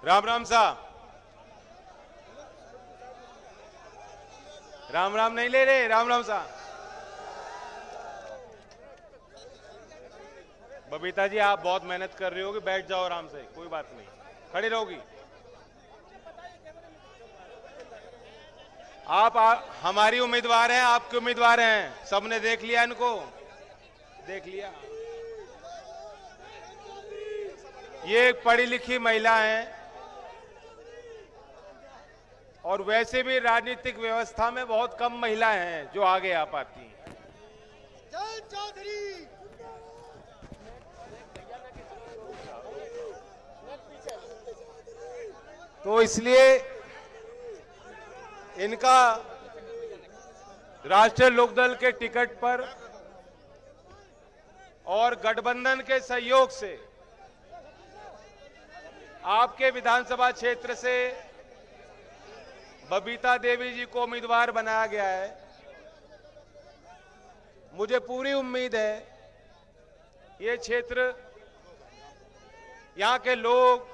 राम राम साहब। राम राम नहीं ले रहे, राम राम साहब। बबीता जी आप बहुत मेहनत कर रही होगी, बैठ जाओ आराम से, कोई बात नहीं, खड़ी रहोगी आप। हमारी उम्मीदवार हैं, आपके उम्मीदवार हैं, सबने देख लिया, इनको देख लिया। ये एक पढ़ी लिखी महिला है और वैसे भी राजनीतिक व्यवस्था में बहुत कम महिलाएं हैं जो आगे आ पाती हैं। चौधरी तो इसलिए इनका राष्ट्रीय लोकदल के टिकट पर और गठबंधन के सहयोग से आपके विधानसभा क्षेत्र से बबीता देवी जी को उम्मीदवार बनाया गया है। मुझे पूरी उम्मीद है ये क्षेत्र, यहां के लोग,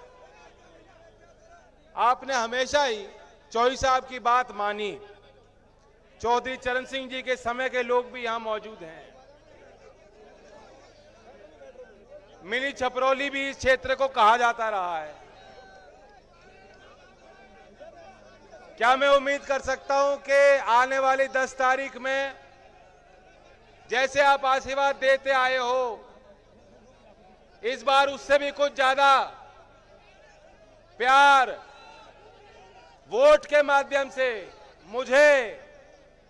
आपने हमेशा ही चौधरी साहब की बात मानी। चौधरी चरण सिंह जी के समय के लोग भी यहां मौजूद हैं। मिनी छपरौली भी इस क्षेत्र को कहा जाता रहा है। क्या मैं उम्मीद कर सकता हूं कि आने वाली 10 तारीख में जैसे आप आशीर्वाद देते आए हो, इस बार उससे भी कुछ ज्यादा प्यार वोट के माध्यम से मुझे,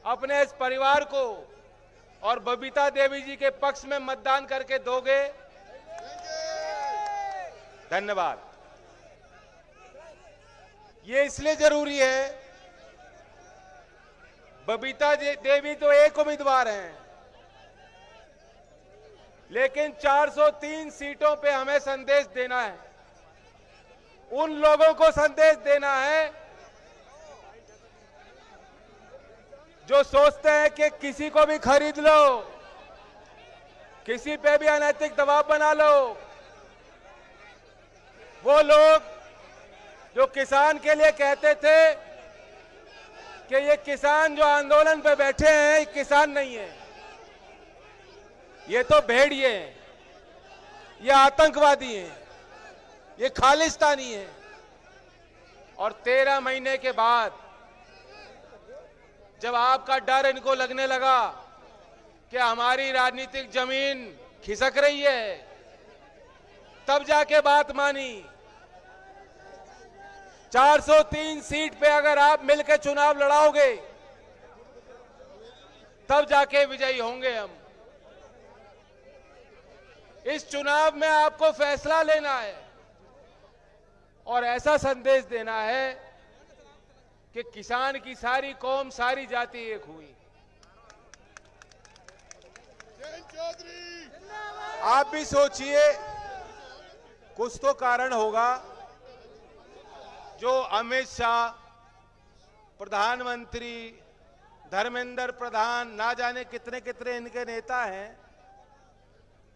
अपने इस परिवार को और बबीता देवी जी के पक्ष में मतदान करके दोगे? धन्यवाद। ये इसलिए जरूरी है, बबीता देवी तो एक उम्मीदवार हैं, लेकिन 403 सीटों पे हमें संदेश देना है। उन लोगों को संदेश देना है जो सोचते हैं कि किसी को भी खरीद लो, किसी पे भी अनैतिक दबाव बना लो। वो लोग जो किसान के लिए कहते थे कि ये किसान जो आंदोलन पे बैठे हैं, ये किसान नहीं है, ये तो भेड़िए हैं, ये आतंकवादी हैं, ये खालिस्तानी हैं। और 13 महीने के बाद जब आपका डर इनको लगने लगा कि हमारी राजनीतिक जमीन खिसक रही है, तब जाके बात मानी। 403 सीट पे अगर आप मिलकर चुनाव लड़ाओगे तब जाके विजयी होंगे हम। इस चुनाव में आपको फैसला लेना है और ऐसा संदेश देना है कि किसान की सारी कौम, सारी जाति एक हुई। आप भी सोचिए, कुछ तो कारण होगा जो अमित शाह, प्रधानमंत्री धर्मेंद्र प्रधान, ना जाने कितने कितने इनके नेता हैं,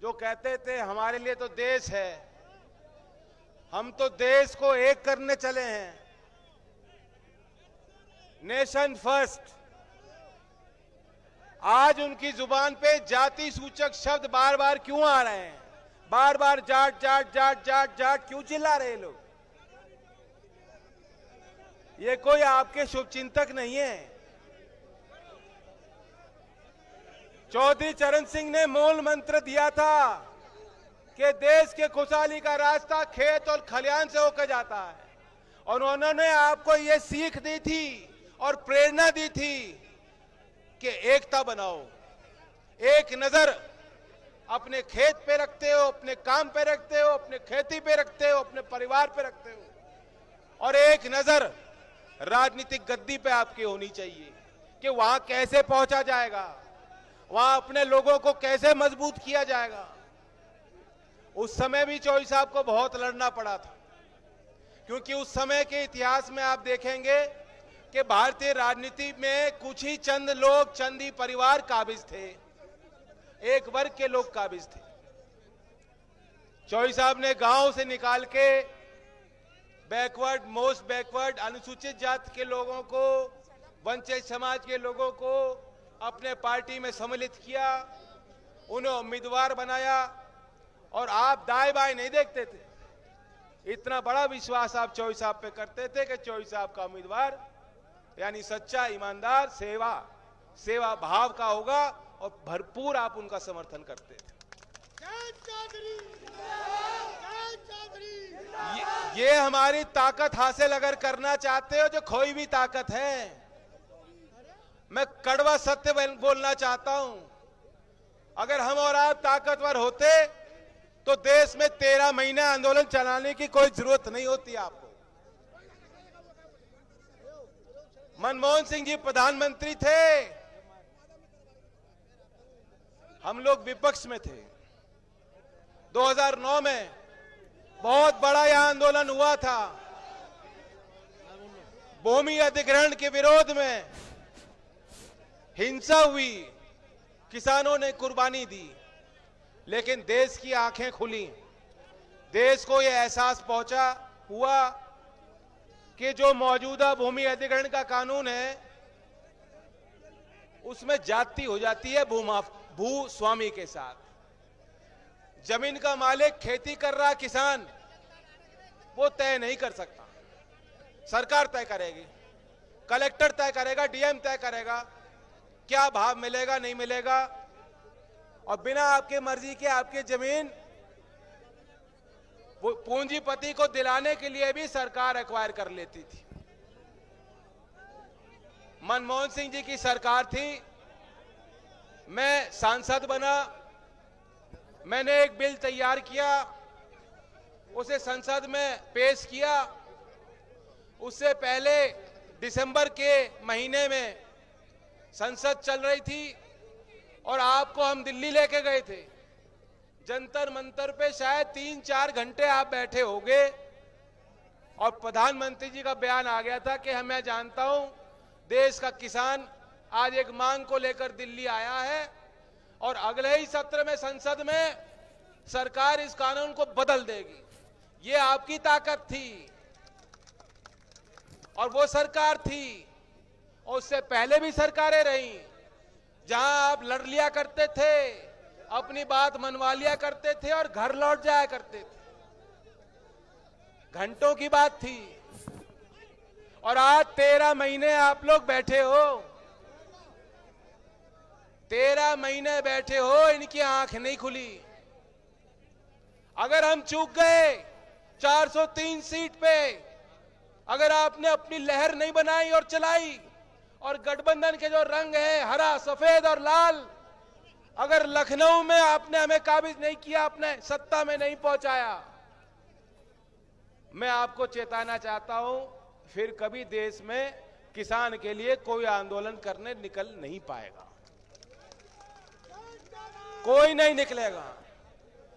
जो कहते थे हमारे लिए तो देश है, हम तो देश को एक करने चले हैं, नेशन फर्स्ट। आज उनकी जुबान पे जाति सूचक शब्द बार बार क्यों आ रहे हैं? बार बार जाट जाट जाट जाट जाट क्यों चिल्ला रहे लोग? ये कोई आपके शुभचिंतक नहीं है। चौधरी चरण सिंह ने मूल मंत्र दिया था कि देश के खुशहाली का रास्ता खेत और खलियान से होकर जाता है, और उन्होंने आपको ये सीख दी थी और प्रेरणा दी थी कि एकता बनाओ, एक नजर अपने खेत पे रखते हो, अपने काम पे रखते हो, अपने खेती पे रखते हो, अपने परिवार पे रखते हो, और एक नजर राजनीतिक गद्दी पे आपकी होनी चाहिए कि वहां कैसे पहुंचा जाएगा, वहां अपने लोगों को कैसे मजबूत किया जाएगा। उस समय भी चौधरी साहब को बहुत लड़ना पड़ा था, क्योंकि उस समय के इतिहास में आप देखेंगे कि भारतीय राजनीति में कुछ ही चंद लोग, चंद ही परिवार काबिज थे, एक वर्ग के लोग काबिज थे। चौधरी साहब ने गांव से निकाल के बैकवर्ड, मोस्ट बैकवर्ड, अनुसूचित जाति के लोगों को, वंचित समाज के लोगों को अपने पार्टी में सम्मिलित किया, उन्हें उम्मीदवार बनाया और आप दाएं बाएं नहीं देखते थे। इतना बड़ा विश्वास आप चौधरी साहब पे करते थे कि चौधरी साहब का उम्मीदवार यानी सच्चा, ईमानदार, सेवा भाव का होगा और भरपूर आप उनका समर्थन करते थे। ये हमारी ताकत हासिल अगर करना चाहते हो, जो खोई भी ताकत है, मैं कड़वा सत्य बोलना चाहता हूं। अगर हम और आप ताकतवर होते तो देश में 13 महीने आंदोलन चलाने की कोई जरूरत नहीं होती आपको। मनमोहन सिंह जी प्रधानमंत्री थे, हम लोग विपक्ष में थे। 2009 में बहुत बड़ा यह आंदोलन हुआ था, भूमि अधिग्रहण के विरोध में हिंसा हुई, किसानों ने कुर्बानी दी, लेकिन देश की आंखें खुली। देश को यह एहसास हुआ कि जो मौजूदा भूमि अधिग्रहण का कानून है उसमें जाति हो जाती है भूस्वामी के साथ। जमीन का मालिक, खेती कर रहा किसान, वो तय नहीं कर सकता, सरकार तय करेगी, कलेक्टर तय करेगा, डीएम तय करेगा क्या भाव मिलेगा, नहीं मिलेगा। और बिना आपके मर्जी के आपकी जमीन वो पूंजीपति को दिलाने के लिए भी सरकार एक्वायर कर लेती थी। मनमोहन सिंह जी की सरकार थी, मैं सांसद बना, मैंने एक बिल तैयार किया, उसे संसद में पेश किया। उससे पहले दिसंबर के महीने में संसद चल रही थी और आपको हम दिल्ली लेके गए थे। जंतर मंतर पे शायद 3-4 घंटे आप बैठे होंगे और प्रधानमंत्री जी का बयान आ गया था कि मैं जानता हूं देश का किसान आज एक मांग को लेकर दिल्ली आया है और अगले ही सत्र में संसद में सरकार इस कानून को बदल देगी। ये आपकी ताकत थी और वो सरकार थी, और उससे पहले भी सरकारें रही जहां आप लड़ लिया करते थे, अपनी बात मनवा लिया करते थे और घर लौट जाया करते थे। घंटों की बात थी। और आज 13 महीने आप लोग बैठे हो, 13 महीने बैठे हो, इनकी आंख नहीं खुली। अगर हम चूक गए 403 सीट पे, अगर आपने अपनी लहर नहीं बनाई और चलाई, और गठबंधन के जो रंग है हरा, सफेद और लाल, अगर लखनऊ में आपने हमें काबिज नहीं किया, अपने सत्ता में नहीं पहुंचाया, मैं आपको चेताना चाहता हूं, फिर कभी देश में किसान के लिए कोई आंदोलन करने निकल नहीं पाएगा, कोई नहीं निकलेगा।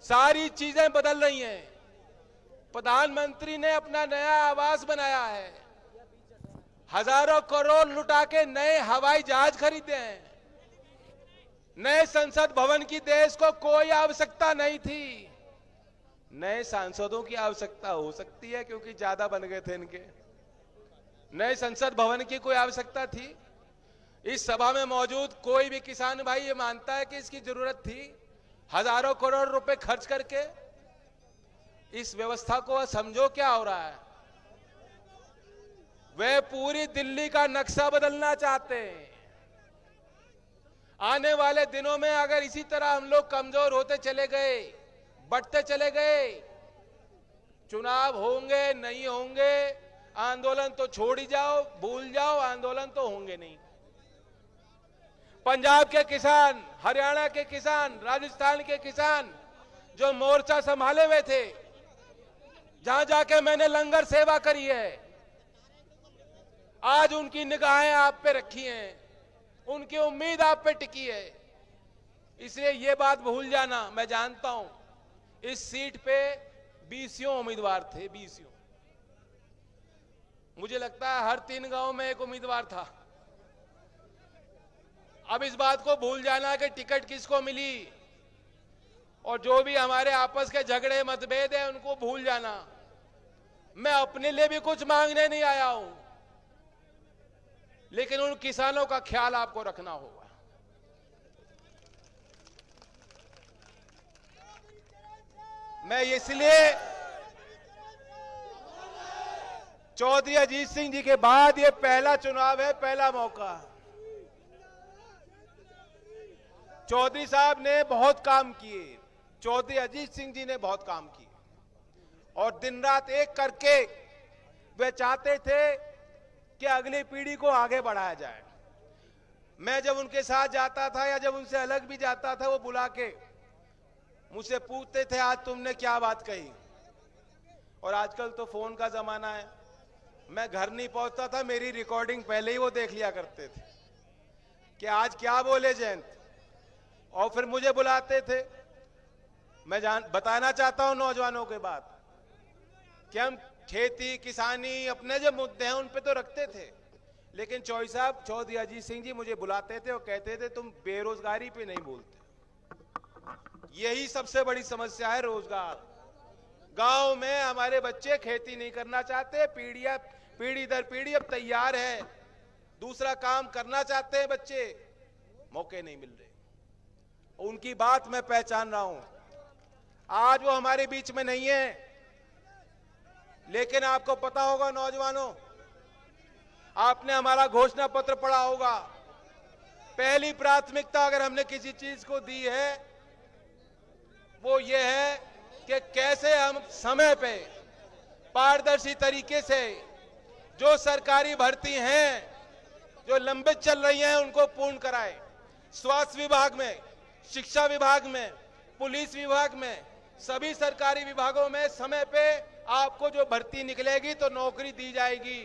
सारी चीजें बदल रही हैं। प्रधानमंत्री ने अपना नया आवास बनाया है, हजारों करोड़ लुटा के नए हवाई जहाज खरीदे हैं। नए संसद भवन की देश को कोई आवश्यकता नहीं थी। नए सांसदों की आवश्यकता हो सकती है क्योंकि ज्यादा बन गए थे इनके। नए संसद भवन की कोई आवश्यकता थी? इस सभा में मौजूद कोई भी किसान भाई ये मानता है कि इसकी जरूरत थी? हजारों करोड़ रुपए खर्च करके इस व्यवस्था को समझो क्या हो रहा है। वे पूरी दिल्ली का नक्शा बदलना चाहते हैं। आने वाले दिनों में अगर इसी तरह हम लोग कमजोर होते चले गए, बढ़ते चले गए, चुनाव होंगे नहीं होंगे, आंदोलन तो छोड़ ही जाओ, भूल जाओ, आंदोलन तो होंगे नहीं। पंजाब के किसान, हरियाणा के किसान, राजस्थान के किसान जो मोर्चा संभाले हुए थे, जहां जाके मैंने लंगर सेवा करी है, आज उनकी निगाहें आप पे रखी हैं, उनकी उम्मीद आप पे टिकी है। इसलिए ये बात भूल जाना। मैं जानता हूं इस सीट पे 20 उम्मीदवार थे, 20। मुझे लगता है हर 3 गांव में एक उम्मीदवार था। अब इस बात को भूल जाना कि टिकट किसको मिली और जो भी हमारे आपस के झगड़े मतभेद है उनको भूल जाना। मैं अपने लिए भी कुछ मांगने नहीं आया हूं, लेकिन उन किसानों का ख्याल आपको रखना होगा। मैं इसलिए चौधरी अजीत सिंह जी के बाद ये पहला चुनाव है, पहला मौका। चौधरी साहब ने बहुत काम किए, चौधरी अजीत सिंह जी ने बहुत काम किए और दिन रात एक करके वे चाहते थे कि अगली पीढ़ी को आगे बढ़ाया जाए। मैं जब उनके साथ जाता था या जब उनसे अलग भी जाता था, वो बुला के मुझसे पूछते थे आज तुमने क्या बात कही। और आजकल तो फोन का जमाना है, मैं घर नहीं पहुंचता था, मेरी रिकॉर्डिंग पहले ही वो देख लिया करते थे कि आज क्या बोले जयंत, और फिर मुझे बुलाते थे। मैं बताना चाहता हूं नौजवानों के बात कि हम खेती किसानी अपने जो मुद्दे हैं उन पे तो रखते थे, लेकिन चौधरी अजीत सिंह जी मुझे बुलाते थे और कहते थे तुम बेरोजगारी पे नहीं बोलते। यही सबसे बड़ी समस्या है, रोजगार। गांव में हमारे बच्चे खेती नहीं करना चाहते, पीढ़ी दर पीढ़ी अब तैयार है, दूसरा काम करना चाहते हैं बच्चे, मौके नहीं मिल रहे। उनकी बात मैं पहचान रहा हूं। आज वो हमारे बीच में नहीं है, लेकिन आपको पता होगा नौजवानों, आपने हमारा घोषणा पत्र पढ़ा होगा। पहली प्राथमिकता अगर हमने किसी चीज को दी है वो ये है कि कैसे हम समय पे पारदर्शी तरीके से जो सरकारी भर्ती हैं जो लंबित चल रही हैं उनको पूर्ण कराएं। स्वास्थ्य विभाग में, शिक्षा विभाग में, पुलिस विभाग में, सभी सरकारी विभागों में समय पे आपको जो भर्ती निकलेगी तो नौकरी दी जाएगी।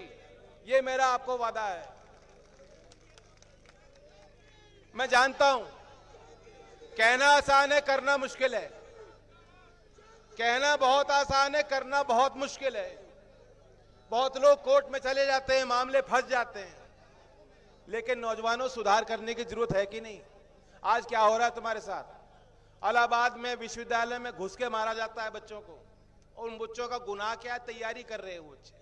ये मेरा आपको वादा है। मैं जानता हूं कहना आसान है, करना मुश्किल है। कहना बहुत आसान है, करना बहुत मुश्किल है। बहुत लोग कोर्ट में चले जाते हैं, मामले फंस जाते हैं, लेकिन नौजवानों सुधार करने की जरूरत है कि नहीं? आज क्या हो रहा है तुम्हारे साथ? इलाहाबाद में विश्वविद्यालय में घुस के मारा जाता है बच्चों को, और उन बच्चों का गुनाह क्या है? तैयारी कर रहे हैं वो बच्चे।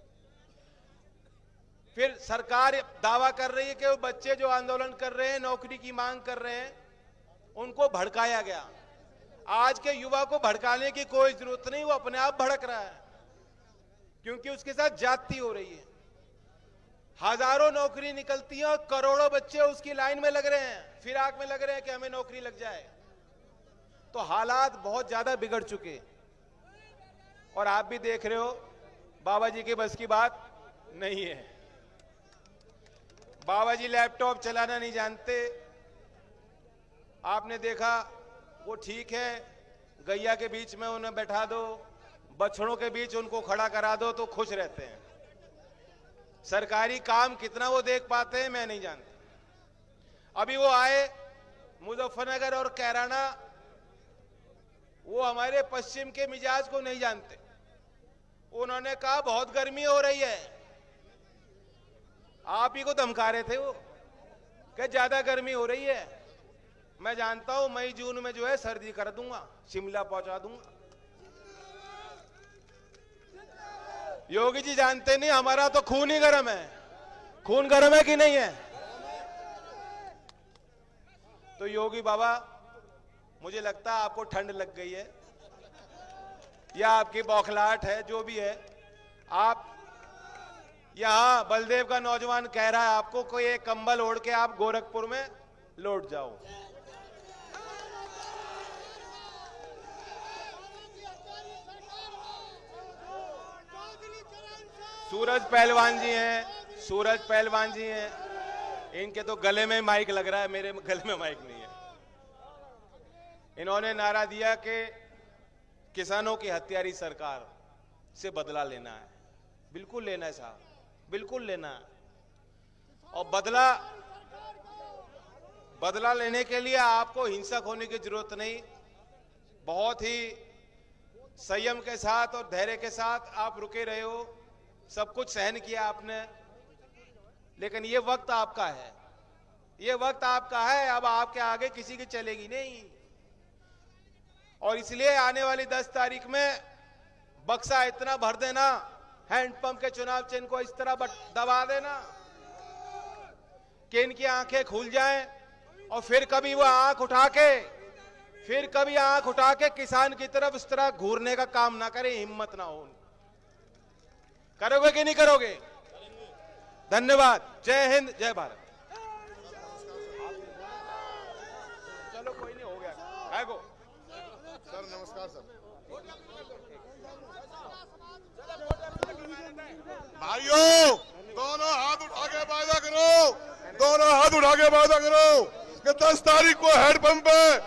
फिर सरकार दावा कर रही है कि वो बच्चे जो आंदोलन कर रहे हैं, नौकरी की मांग कर रहे हैं, उनको भड़काया गया। आज के युवा को भड़काने की कोई जरूरत नहीं, वो अपने आप भड़क रहा है, क्योंकि उसके साथ जाति हो रही है। हजारों नौकरी निकलती है और करोड़ों बच्चे उसकी लाइन में लग रहे हैं, फिराक में लग रहे हैं कि हमें नौकरी लग जाए। तो हालात बहुत ज्यादा बिगड़ चुके, और आप भी देख रहे हो बाबा जी के बस की बात नहीं है। बाबा जी लैपटॉप चलाना नहीं जानते। आपने देखा, वो ठीक है, गैया के बीच में उन्हें बैठा दो, बछड़ों के बीच उनको खड़ा करा दो तो खुश रहते हैं। सरकारी काम कितना वो देख पाते हैं मैं नहीं जानता। अभी वो आए मुजफ्फरनगर और कैराना, वो हमारे पश्चिम के मिजाज को नहीं जानते। उन्होंने कहा बहुत गर्मी हो रही है, आप ही को धमका रहे थे वो कि ज्यादा गर्मी हो रही है। मैं जानता हूं मई जून में जो है सर्दी कर दूंगा, शिमला पहुंचा दूंगा। योगी जी जानते नहीं, हमारा तो खून ही गर्म है। खून गर्म है कि नहीं है? तो योगी बाबा, मुझे लगता है आपको ठंड लग गई है या आपकी बौखलाहट है, जो भी है। आप यहां बलदेव का नौजवान कह रहा है आपको कोई एक कंबल ओढ़ के आप गोरखपुर में लौट जाओ। सूरज पहलवान जी हैं, सूरज पहलवान जी हैं, इनके तो गले में माइक लग रहा है, मेरे गले में माइक नहीं है। इन्होंने नारा दिया कि किसानों की हत्यारी सरकार से बदला लेना है। बिल्कुल लेना है साहब, बिल्कुल लेना है। और बदला लेने के लिए आपको हिंसक होने की जरूरत नहीं, बहुत ही संयम के साथ और धैर्य के साथ आप रुके रहे हो, सब कुछ सहन किया आपने, लेकिन ये वक्त आपका है, ये वक्त आपका है। अब आपके आगे किसी की चलेगी नहीं। और इसलिए आने वाली 10 तारीख में बक्सा इतना भर देना हैंडपंप के चुनाव चिन्ह को इस तरह दबा देना कि इनकी आंखें खुल जाएं और फिर कभी आंख उठा के किसान की तरफ इस तरह घूरने का काम ना करें, हिम्मत ना हो। करोगे कि नहीं करोगे? धन्यवाद। जय हिंद, जय भारत। चलो कोई नहीं, हो गया। सर नमस्कार सर। भाइयों, दोनों हाथ उठा के वादा करो, दोनों हाथ उठा के वादा करो कि 10 तारीख को हैंडपंप पे